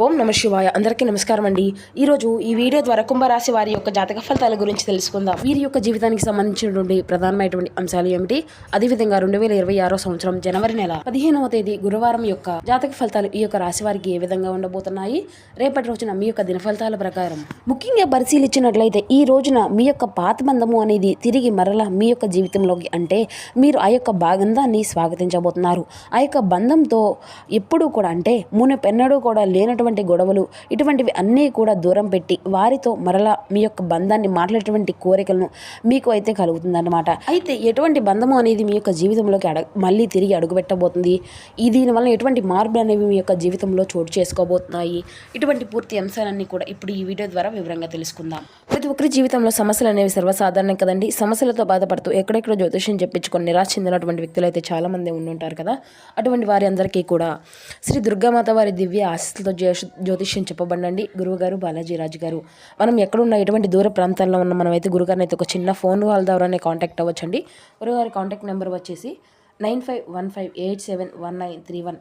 ఓం నమ శివాయ. అందరికీ నమస్కారం అండి. ఈరోజు ఈ వీడియో ద్వారా కుంభరాశి వారి యొక్క జాతక ఫలితాల గురించి తెలుసుకుందాం. వీరి యొక్క జీవితానికి సంబంధించినటువంటి ప్రధానమైనటువంటి అంశాలు ఏమిటి, అదేవిధంగా 2026 సంవత్సరం జనవరి నెల 15వ తేదీ గురువారం యొక్క జాతక ఫలితాలు ఈ యొక్క రాశి వారికి ఏ విధంగా ఉండబోతున్నాయి, రేపటి రోజున మీ యొక్క దిన ఫలితాల ప్రకారం ముఖ్యంగా పరిశీలించినట్లయితే ఈ రోజున మీ యొక్క పాత బంధము అనేది తిరిగి మరలా మీ యొక్క జీవితంలోకి, అంటే మీరు ఆ యొక్క బంధాన్ని స్వాగతించబోతున్నారు. ఆ యొక్క బంధంతో ఎప్పుడూ కూడా, అంటే మునుపెన్నడూ కూడా లేనటువంటి గొడవలు ఇటువంటివి అన్నీ కూడా దూరం పెట్టి వారితో మరలా మీ యొక్క బంధాన్ని మాట్లాడేటువంటి కోరికలను మీకు అయితే కలుగుతుందన్నమాట. అయితే ఎటువంటి బంధము అనేది మీ యొక్క జీవితంలోకి మళ్ళీ తిరిగి అడుగుపెట్టబోతుంది, దీనివల్ల ఎటువంటి మార్పులు అనేవి మీ యొక్క జీవితంలో చోటు చేసుకోబోతున్నాయి, ఇటువంటి పూర్తి అంశాలన్నీ కూడా ఇప్పుడు ఈ వీడియో ద్వారా వివరంగా తెలుసుకుందాం. ప్రతి ఒక్కరి జీవితంలో సమస్యలు అనేవి సర్వసాధారణం కదండి. సమస్యలతో బాధపడుతూ ఎక్కడెక్కడో జ్యోతిష్యం చెప్పించుకొని నిరాశ చెందినటువంటి వ్యక్తులు అయితే చాలా మంది ఉండుంటారు కదా. అటువంటి వారి అందరికీ కూడా శ్రీ దుర్గామాత వారి దివ్య ఆశీస్సులతో జ్యోతిష్యం చెప్పబడండి. గురువుగారు బాలాజీ రాజు గారు. మనం ఎక్కడున్న ఎటువంటి దూర ప్రాంతాల్లో ఉన్న మనమైతే గురుగారిని అయితే ఒక చిన్న ఫోన్ కాల్ ద్వారానే కాంటాక్ట్ అవ్వచ్చండి. గురుగారి కాంటాక్ట్ నెంబర్ వచ్చేసి 9515871931.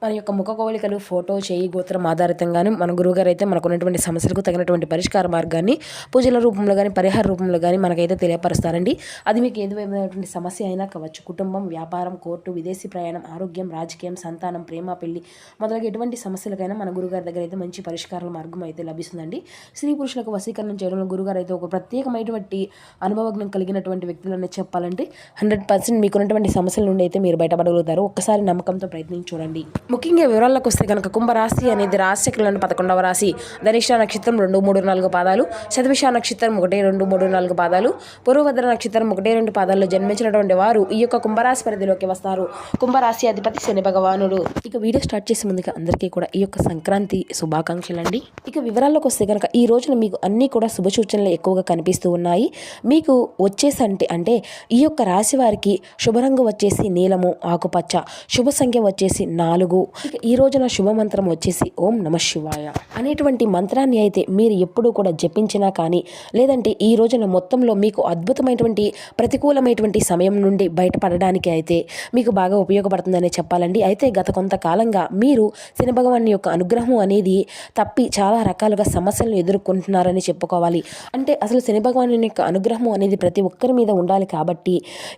మన యొక్క ముఖ కవళికలు, ఫోటో, చేయి, గోత్రం ఆధారితంగాను మన గురువుగారు అయితే మనకు ఉన్నటువంటి సమస్యలకు తగినటువంటి పరిష్కార మార్గాన్ని పూజల రూపంలో కానీ పరిహార రూపంలో కానీ మనకైతే తెలియపరుస్తారండి. అది మీకు ఏదైనటువంటి సమస్య అయినా కావచ్చు, కుటుంబం, వ్యాపారం, కోర్టు, విదేశీ ప్రయాణం, ఆరోగ్యం, రాజకీయం, సంతానం, ప్రేమ, పెళ్లి మొదలగు ఎటువంటి సమస్యలకైనా మన గురుగారి దగ్గర అయితే మంచి పరిష్కార మార్గం అయితే లభిస్తుందండి. స్త్రీ పురుషులకు వశీకరణం చేయడంలో గురుగారు అయితే ఒక ప్రత్యేకమైనటువంటి అనుభవజ్ఞం కలిగినటువంటి వ్యక్తులనే చెప్పాలంటే 100% మీకున్నటువంటి సమస్యల నుండి అయితే మీరు బయటపడగలుగుతారు. ఒక్కసారి నమ్మకంతో ప్రయత్నించి చూడండి. ముఖ్యంగా వివరాల్లోకి వస్తే కనుక కుంభరాశి అనేది రాశిచక్రంలోని 11వ రాశి. ధనిష్ట నక్షత్రం 2, 3, 4 పాదాలు, శతభిష నక్షత్రం 1, 2, 3, 4 పాదాలు, పూర్వభద్ర నక్షత్రం 1, 2 పాదాల్లో జన్మించినటువంటి వారు ఈ యొక్క కుంభరాశి పరిధిలోకి వస్తారు. కుంభరాశి అధిపతి శని భగవానుడు. ఇక వీడియో స్టార్ట్ చేసే ముందుగా అందరికీ కూడా ఈ యొక్క సంక్రాంతి శుభాకాంక్షలు అండి. ఇక వివరాల్లోకి వస్తే కనుక ఈ రోజున మీకు అన్ని కూడా శుభ సూచనలు ఎక్కువగా కనిపిస్తూ ఉన్నాయి. మీకు వచ్చేసి అంటే ఈ యొక్క రాశి వారికి శుభరంగు వచ్చేసి నీలము, ఆకుపచ్చ, శుభ సంఖ్య వచ్చేసి 4. ఇక ఈ రోజున శుభ మంత్రం వచ్చేసి ఓం నమ శివాయ అనేటువంటి మంత్రాన్ని అయితే మీరు ఎప్పుడూ కూడా జపించినా కానీ, లేదంటే ఈ రోజున మొత్తంలో మీకు అద్భుతమైనటువంటి ప్రతికూలమైనటువంటి సమయం నుండి బయటపడడానికి అయితే మీకు బాగా ఉపయోగపడుతుందనే చెప్పాలండి. అయితే గత కొంతకాలంగా మీరు శని భగవాన్ యొక్క అనుగ్రహం అనేది తప్పి చాలా రకాలుగా సమస్యలను ఎదుర్కొంటున్నారని చెప్పుకోవాలి. అంటే అసలు శని భగవాన్ యొక్క అనుగ్రహం అనేది ప్రతి ఒక్కరి మీద ఉండాలి కాబట్టి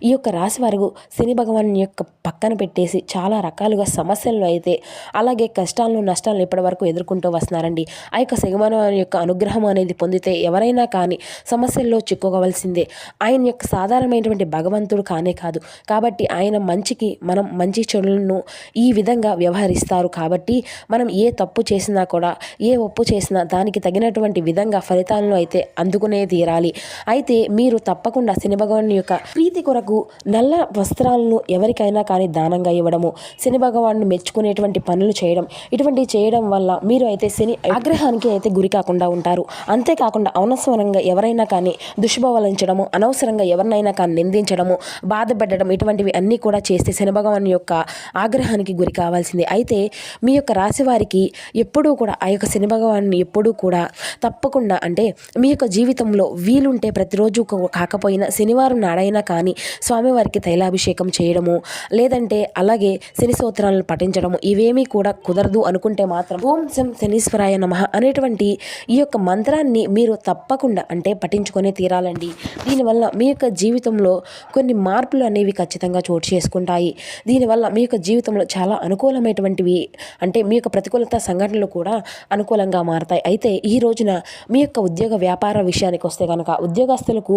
ఈ యొక్క రాశి వారు శని భగవాన్ యొక్క పక్కన పెట్టేసి చాలా రకాలుగా సమస్యలను అయితే, అలాగే కష్టాలను, నష్టాలను ఇప్పటి వరకు ఎదుర్కొంటూ వస్తున్నారండి. ఆ యొక్క శని భగవాన్ యొక్క అనుగ్రహం అనేది పొందితే ఎవరైనా కానీ సమస్యల్లో చిక్కుకోవాల్సిందే. ఆయన యొక్క సాధారణమైనటువంటి భగవంతుడు కానే కాదు కాబట్టి ఆయన మంచికి మనం మంచి చెడులను ఈ విధంగా వ్యవహరిస్తారు. కాబట్టి మనం ఏ తప్పు చేసినా కూడా, ఏ ఒప్పు చేసినా దానికి తగినటువంటి విధంగా ఫలితాలను అయితే అందుకునే తీరాలి. అయితే మీరు తప్పకుండా శని భగవాన్ యొక్క ప్రీతి కొరకు నల్ల వస్త్రాలను ఎవరికైనా కానీ దానంగా ఇవ్వడము, శని భగవాన్ని మెచ్చుకునేటువంటి పనులు చేయడం, ఇటువంటివి చేయడం వల్ల మీరు అయితే శని ఆగ్రహానికి అయితే గురి కాకుండా ఉంటారు. అంతేకాకుండా అనవసరంగా ఎవరైనా కానీ దుష్భవలించడము, అనవసరంగా ఎవరినైనా కానీ నిందించడము, బాధ పెట్టడం, ఇటువంటివి అన్నీ కూడా చేస్తే శని భగవాన్ యొక్క ఆగ్రహానికి గురి కావాల్సిందే. అయితే మీ యొక్క రాశి వారికి ఎప్పుడూ కూడా ఆ యొక్క శని భగవాన్ని ఎప్పుడూ కూడా తప్పకుండా, అంటే మీ యొక్క జీవితంలో వీలుంటే ప్రతిరోజు కాకపోయినా శనివారం నాడైనా కానీ స్వామివారికి తైలాభిషేకం చేయడము, లేదంటే అలాగే శని స్తోత్రాలను పఠించడము, ఇవేమీ కూడా కుదరదు అనుకుంటే మాత్రం ఓం శం శనీశ్వరాయ నమః అనేటువంటి ఈ యొక్క మంత్రాన్ని మీరు తప్పకుండా అంటే పఠించుకొనే తీరాలండి. దీనివల్ల మీ యొక్క జీవితంలో కొన్ని మార్పులు అనేవి ఖచ్చితంగా చోటు చేసుకుంటాయి. దీనివల్ల మీ యొక్క జీవితంలో చాలా అనుకూలమైనటువంటివి, అంటే మీ యొక్క ప్రతికూలత సంఘటనలు కూడా అనుకూలంగా మారతాయి. అయితే ఈ రోజున మీ యొక్క ఉద్యోగ వ్యాపార విషయానికి వస్తే కనుక ఉద్యోగస్తులకు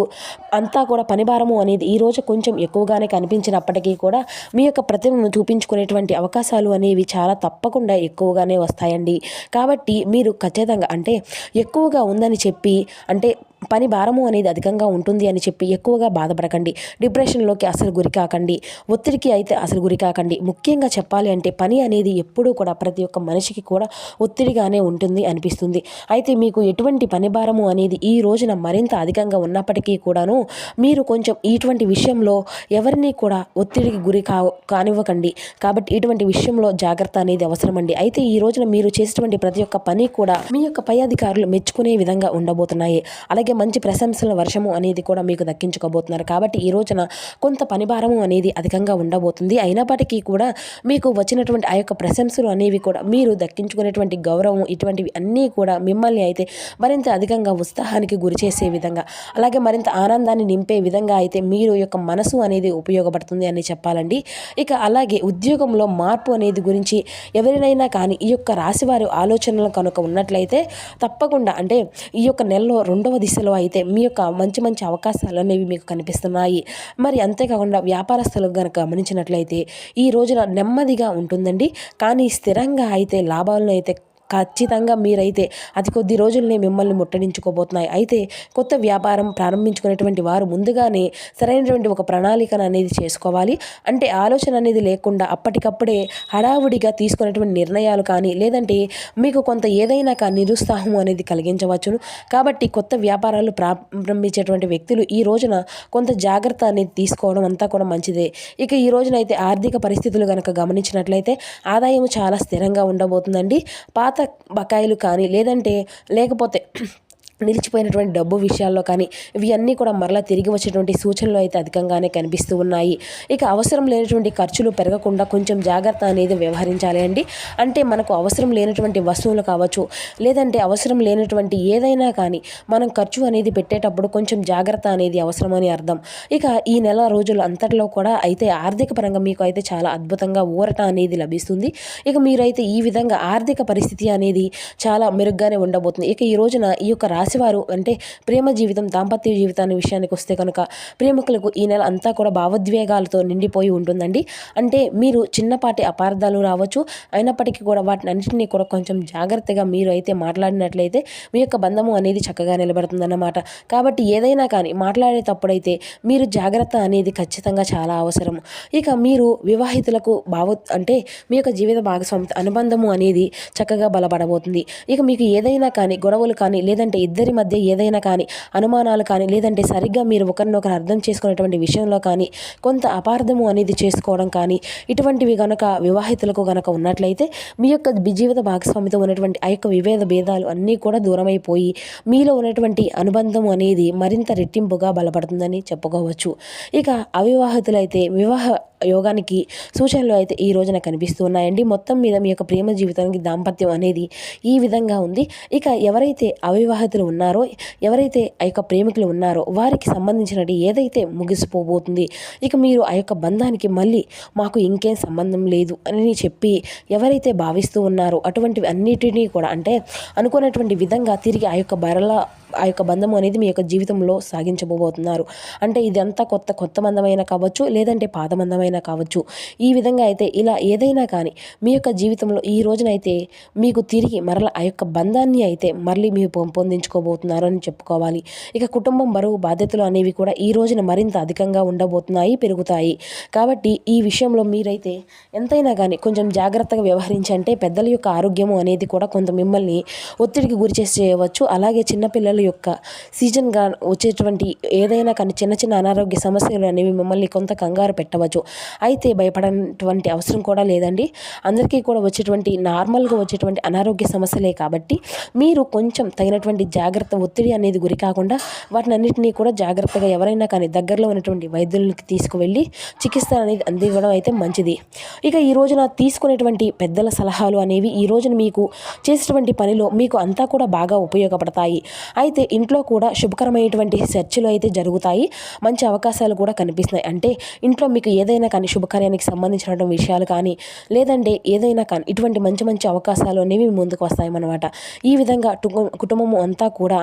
అంతా కూడా పనిభారము అనేది ఈ రోజు కొంచెం ఎక్కువగానే కనిపించినప్పటికీ కూడా మీ యొక్క ప్రతిభను చూపించుకునేటువంటి అవకాశాలు అనేవి చాలా తప్పకుండా ఎక్కువగానే వస్తాయండి. కాబట్టి మీరు ఖచ్చితంగా అంటే ఎక్కువగా ఉందని చెప్పి, అంటే పని భారము అనేది అధికంగా ఉంటుంది అని చెప్పి ఎక్కువగా బాధపడకండి. డిప్రెషన్లోకి అసలు గురి కాకండి. ఒత్తిడికి అయితే అసలు గురి కాకండి. ముఖ్యంగా చెప్పాలి అంటే పని అనేది ఎప్పుడూ కూడా ప్రతి ఒక్క మనిషికి కూడా ఒత్తిడిగానే ఉంటుంది అనిపిస్తుంది. అయితే మీకు ఎటువంటి పని భారము అనేది ఈ రోజున మరింత అధికంగా ఉన్నప్పటికీ కూడాను మీరు కొంచెం ఇటువంటి విషయంలో ఎవరిని కూడా ఒత్తిడికి గురి కానివ్వకండి. కాబట్టి ఇటువంటి విషయంలో జాగ్రత్త అనేది అవసరమండి. అయితే ఈ రోజున మీరు చేసేటువంటి ప్రతి ఒక్క పని కూడా మీ యొక్క పై అధికారులు మెచ్చుకునే విధంగా ఉండబోతున్నాయి. అలాగే అలాగే మంచి ప్రశంసల వర్షము అనేది కూడా మీకు దక్కించుకోబోతున్నారు. కాబట్టి ఈ రోజున కొంత పని భారము అనేది అధికంగా ఉండబోతుంది. అయినప్పటికీ కూడా మీకు వచ్చినటువంటి ఆ యొక్క ప్రశంసలు అనేవి కూడా మీరు దక్కించుకునేటువంటి గౌరవం ఇటువంటివి అన్నీ కూడా మిమ్మల్ని అయితే మరింత అధికంగా ఉత్సాహానికి గురి చేసే విధంగా, అలాగే మరింత ఆనందాన్ని నింపే విధంగా అయితే మీరు యొక్క మనసు అనేది ఉపయోగపడుతుంది అని చెప్పాలండి. ఇక అలాగే ఉద్యోగంలో మార్పు అనేది గురించి ఎవరినైనా కానీ ఈ యొక్క రాశివారి ఆలోచనలు కనుక ఉన్నట్లయితే తప్పకుండా అంటే ఈ యొక్క నెలలో 2వ దిశలో అయితే మీ యొక్క మంచి మంచి అవకాశాలు అనేవి మీకు కనిపిస్తున్నాయి. మరి అంతేకాకుండా వ్యాపారస్తులు కనుక గమనించినట్లయితే ఈ రోజున నెమ్మదిగా ఉంటుందండి. కానీ స్థిరంగా అయితే లాభాలను అయితే ఖచ్చితంగా మీరైతే అతి కొద్ది రోజుల్నే మిమ్మల్ని ముట్టడించుకోబోతున్నాయి. అయితే కొత్త వ్యాపారం ప్రారంభించుకునేటువంటి వారు ముందుగానే సరైనటువంటి ఒక ప్రణాళికను అనేది చేసుకోవాలి. అంటే ఆలోచన అనేది లేకుండా అప్పటికప్పుడే హడావుడిగా తీసుకునేటువంటి నిర్ణయాలు కానీ లేదంటే మీకు కొంత ఏదైనా కానీ నిరుత్సాహం అనేది కలిగించవచ్చును. కాబట్టి కొత్త వ్యాపారాలు ప్రారంభించేటువంటి వ్యక్తులు ఈ రోజున కొంత జాగ్రత్త అనేది తీసుకోవడం అంతా కూడా మంచిదే. ఇక ఈ రోజున అయితే ఆర్థిక పరిస్థితులు కనుక గమనించినట్లయితే ఆదాయం చాలా స్థిరంగా ఉండబోతుందండి. పాత బకాయిలు కానీ లేకపోతే నిలిచిపోయినటువంటి డబ్బు విషయాల్లో కానీ ఇవి అన్నీ కూడా మరలా తిరిగి వచ్చేటువంటి సూచనలు అయితే అధికంగానే కనిపిస్తూ ఉన్నాయి. ఇక అవసరం లేనటువంటి ఖర్చులు పెరగకుండా కొంచెం జాగ్రత్త అనేది వ్యవహరించాలి అండి. అంటే మనకు అవసరం లేనటువంటి వస్తువులు కావచ్చు, లేదంటే అవసరం లేనటువంటి ఏదైనా కానీ మనం ఖర్చు అనేది పెట్టేటప్పుడు కొంచెం జాగ్రత్త అనేది అవసరమని అర్థం. ఇక ఈ నెల రోజులు అంతట్లో కూడా అయితే ఆర్థిక పరంగా మీకు అయితే చాలా అద్భుతంగా ఊరట అనేది లభిస్తుంది. ఇక మీరైతే ఈ విధంగా ఆర్థిక పరిస్థితి అనేది చాలా మెరుగ్గానే ఉండబోతుంది. ఇక ఈ రోజున ఈ యొక్క రాశివారు అంటే ప్రేమ జీవితం, దాంపత్య జీవితాన్ని విషయానికి వస్తే కనుక ప్రేమికులకు ఈ నెల అంతా కూడా భావోద్వేగాలతో నిండిపోయి ఉంటుందండి. అంటే మీరు చిన్నపాటి అపార్థాలు రావచ్చు, అయినప్పటికీ కూడా వాటిని అన్నింటినీ కూడా కొంచెం జాగ్రత్తగా మీరు అయితే మాట్లాడినట్లయితే మీ యొక్క బంధము అనేది చక్కగా నిలబడుతుందన్నమాట. కాబట్టి ఏదైనా కానీ మాట్లాడేటప్పుడైతే మీరు జాగ్రత్త అనేది ఖచ్చితంగా చాలా అవసరం. ఇక మీరు వివాహితులకు అంటే మీ యొక్క జీవిత భాగస్వామితో అనుబంధము అనేది చక్కగా బలపడబోతుంది. ఇక మీకు ఏదైనా కానీ గొడవలు కానీ లేదంటే ఇద్దరి మధ్య ఏదైనా కానీ అనుమానాలు కానీ లేదంటే సరిగ్గా మీరు ఒకరినొకరు అర్థం చేసుకునేటువంటి విషయంలో కానీ కొంత అపార్థము అనేది చేసుకోవడం కానీ ఇటువంటివి కనుక వివాహితులకు కనుక ఉన్నట్లయితే మీ యొక్క జీవిత భాగస్వామితో ఉన్నటువంటి ఆ యొక్క విభేద భేదాలు అన్నీ కూడా దూరమైపోయి మీలో ఉన్నటువంటి అనుబంధం అనేది మరింత రెట్టింపుగా బలపడుతుందని చెప్పుకోవచ్చు. ఇక అవివాహితులైతే వివాహ యోగానికి సూచనలు అయితే ఈ రోజున కనిపిస్తూ ఉన్నాయండి. మొత్తం మీద మీ యొక్క ప్రేమ జీవితానికి దాంపత్యం అనేది ఈ విధంగా ఉంది. ఇక ఎవరైతే అవివాహితులు ఉన్నారో, ఎవరైతే ఆ యొక్క ప్రేమికులు ఉన్నారో వారికి సంబంధించినది ఏదైతే ముగిసిపోబోతుంది. ఇక మీరు ఆ యొక్క బంధానికి మళ్ళీ మాకు ఇంకేం సంబంధం లేదు అని చెప్పి ఎవరైతే భావిస్తూ ఉన్నారో అటువంటివి అన్నిటినీ కూడా అంటే అనుకున్నటువంటి విధంగా తిరిగి ఆ యొక్క బంధము అనేది మీ యొక్క జీవితంలో సాగించబోతున్నారు. అంటే ఇదంతా కొత్త బంధమైనా కావచ్చు, లేదంటే పాత బంధమైనా కావచ్చు. ఈ విధంగా అయితే ఇలా ఏదైనా కానీ మీ యొక్క జీవితంలో ఈ రోజునైతే మీకు తిరిగి మరల ఆ యొక్క బంధాన్ని అయితే మళ్ళీ మీరు పెంపొందించుకోబోతున్నారు అని చెప్పుకోవాలి. ఇక కుటుంబం బరువు బాధ్యతలు అనేవి కూడా ఈ రోజున మరింత అధికంగా ఉండబోతున్నాయి, పెరుగుతాయి. కాబట్టి ఈ విషయంలో మీరైతే ఎంతైనా కానీ కొంచెం జాగ్రత్తగా వ్యవహరించంటే పెద్దల యొక్క ఆరోగ్యము అనేది కూడా కొంత మిమ్మల్ని ఒత్తిడికి గురి చేయవచ్చు. అలాగే చిన్నపిల్లల యొక్క సీజన్గా వచ్చేటువంటి ఏదైనా కానీ చిన్న అనారోగ్య సమస్యలు అనేవి మిమ్మల్ని కొంత కంగారు పెట్టవచ్చు. అయితే భయపడనటువంటి అవసరం కూడా లేదండి. అందరికీ కూడా నార్మల్గా వచ్చేటువంటి అనారోగ్య సమస్యలే కాబట్టి మీరు కొంచెం తగినటువంటి జాగ్రత్త ఒత్తిడి అనేది గురి కాకుండా వాటిని అన్నింటినీ కూడా జాగ్రత్తగా ఎవరైనా కానీ దగ్గరలో ఉన్నటువంటి వైద్యులకి తీసుకువెళ్ళి చికిత్స అనేది అందివ్వడం అయితే మంచిది. ఇక ఈ రోజున తీసుకునేటువంటి పెద్దల సలహాలు అనేవి ఈ రోజున మీకు చేసేటువంటి పనిలో మీకు అంతా కూడా బాగా ఉపయోగపడతాయి. అయితే ఇంట్లో కూడా శుభకరమైనటువంటి చర్చలు అయితే జరుగుతాయి. మంచి అవకాశాలు కూడా కనిపిస్తున్నాయి. అంటే ఇంట్లో మీకు ఏదైనా కానీ శుభకార్యానికి సంబంధించిన విషయాలు కానీ లేదంటే ఏదైనా కానీ ఇటువంటి మంచి అవకాశాలు అనేవి ముందుకు వస్తాయన్నమాట. ఈ విధంగా కుటుంబం అంతా కూడా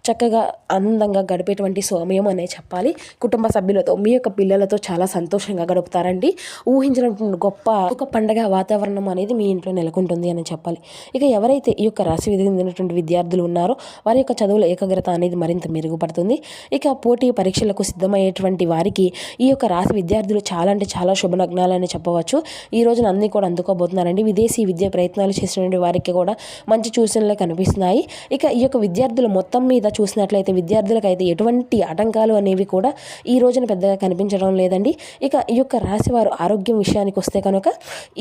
చక్కగా ఆనందంగా గడిపేటువంటి సమయం అనే చెప్పాలి. కుటుంబ సభ్యులతో మీ యొక్క పిల్లలతో చాలా సంతోషంగా గడుపుతారండి. ఊహించినటువంటి గొప్ప ఒక పండగ వాతావరణం అనేది మీ ఇంట్లో నెలకొంటుంది అని చెప్పాలి. ఇక ఎవరైతే ఈ యొక్క రాశి చెందినటువంటి విద్యార్థులు ఉన్నారో వారి యొక్క చదువుల ఏకాగ్రత అనేది మరింత మెరుగుపడుతుంది. ఇక పోటీ పరీక్షలకు సిద్ధమయ్యేటువంటి వారికి ఈ యొక్క రాశి విద్యార్థులు చాలా అంటే చాలా శుభలగ్నాలని చెప్పవచ్చు. ఈ రోజున అన్నీ కూడా అందుకోబోతున్నారండి. విదేశీ విద్య ప్రయత్నాలు చేసినటువంటి వారికి కూడా మంచి సూచనలే కనిపిస్తున్నాయి. ఇక ఈ యొక్క విద్యార్థులు మొత్తం మీద చూసినట్లయితే విద్యార్థులకైతే ఎటువంటి ఆటంకాలు అనేవి కూడా ఈ రోజున పెద్దగా కనిపించడం లేదండి. ఇక ఈ యొక్క రాశి వారు ఆరోగ్యం విషయానికి వస్తే కనుక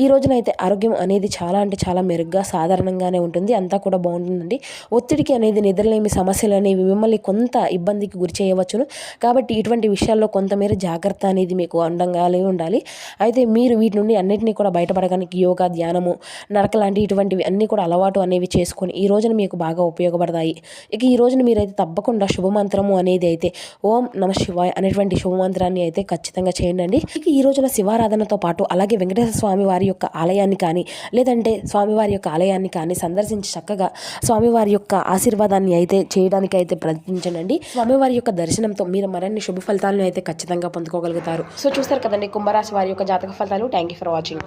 ఈ రోజున అయితే ఆరోగ్యం అనేది చాలా అంటే చాలా మెరుగ్గా సాధారణంగానే ఉంటుంది. అంతా కూడా బాగుంటుందండి. ఒత్తిడికి అనేది నిద్రలేమి సమస్యలు సమస్యలు అనేవి మిమ్మల్ని కొంత ఇబ్బందికి గురి చేయవచ్చును. కాబట్టి ఇటువంటి విషయాల్లో కొంతమేర జాగ్రత్త అనేది మీకు ఉండాలి. అయితే మీరు వీటి నుండి అన్నిటినీ కూడా బయటపడడానికి యోగా, ధ్యానము, నడక లాంటి ఇటువంటివి అన్నీ కూడా అలవాటు అనేవి చేసుకొని ఈ రోజున మీకు బాగా ఉపయోగపడతాయి. ఇక ఈ రోజున మీరైతే తప్పకుండా శుభమంత్రము అనేది అయితే ఓం నమ శివాయ అనేటువంటి శుభమంత్రాన్ని అయితే ఖచ్చితంగా చేయండి. ఇక ఈ రోజున శివారాధనతో పాటు అలాగే వెంకటేశ్వర స్వామి వారి యొక్క ఆలయాన్ని కానీ లేదంటే స్వామివారి యొక్క ఆలయాన్ని కానీ సందర్శించి చక్కగా స్వామివారి యొక్క ఆశీర్వాదాన్ని అయితే చేయడానికి అయితే ప్రయత్నించండి. స్వామివారి యొక్క దర్శనంతో మీరు మరిన్ని శుభ ఫలితాలను అయితే ఖచ్చితంగా పొందుకోగలుగుతారు. సో చూస్తారు కదండి కుంభరాశి వారి యొక్క జాతక ఫలితాలు. Thank you for watching.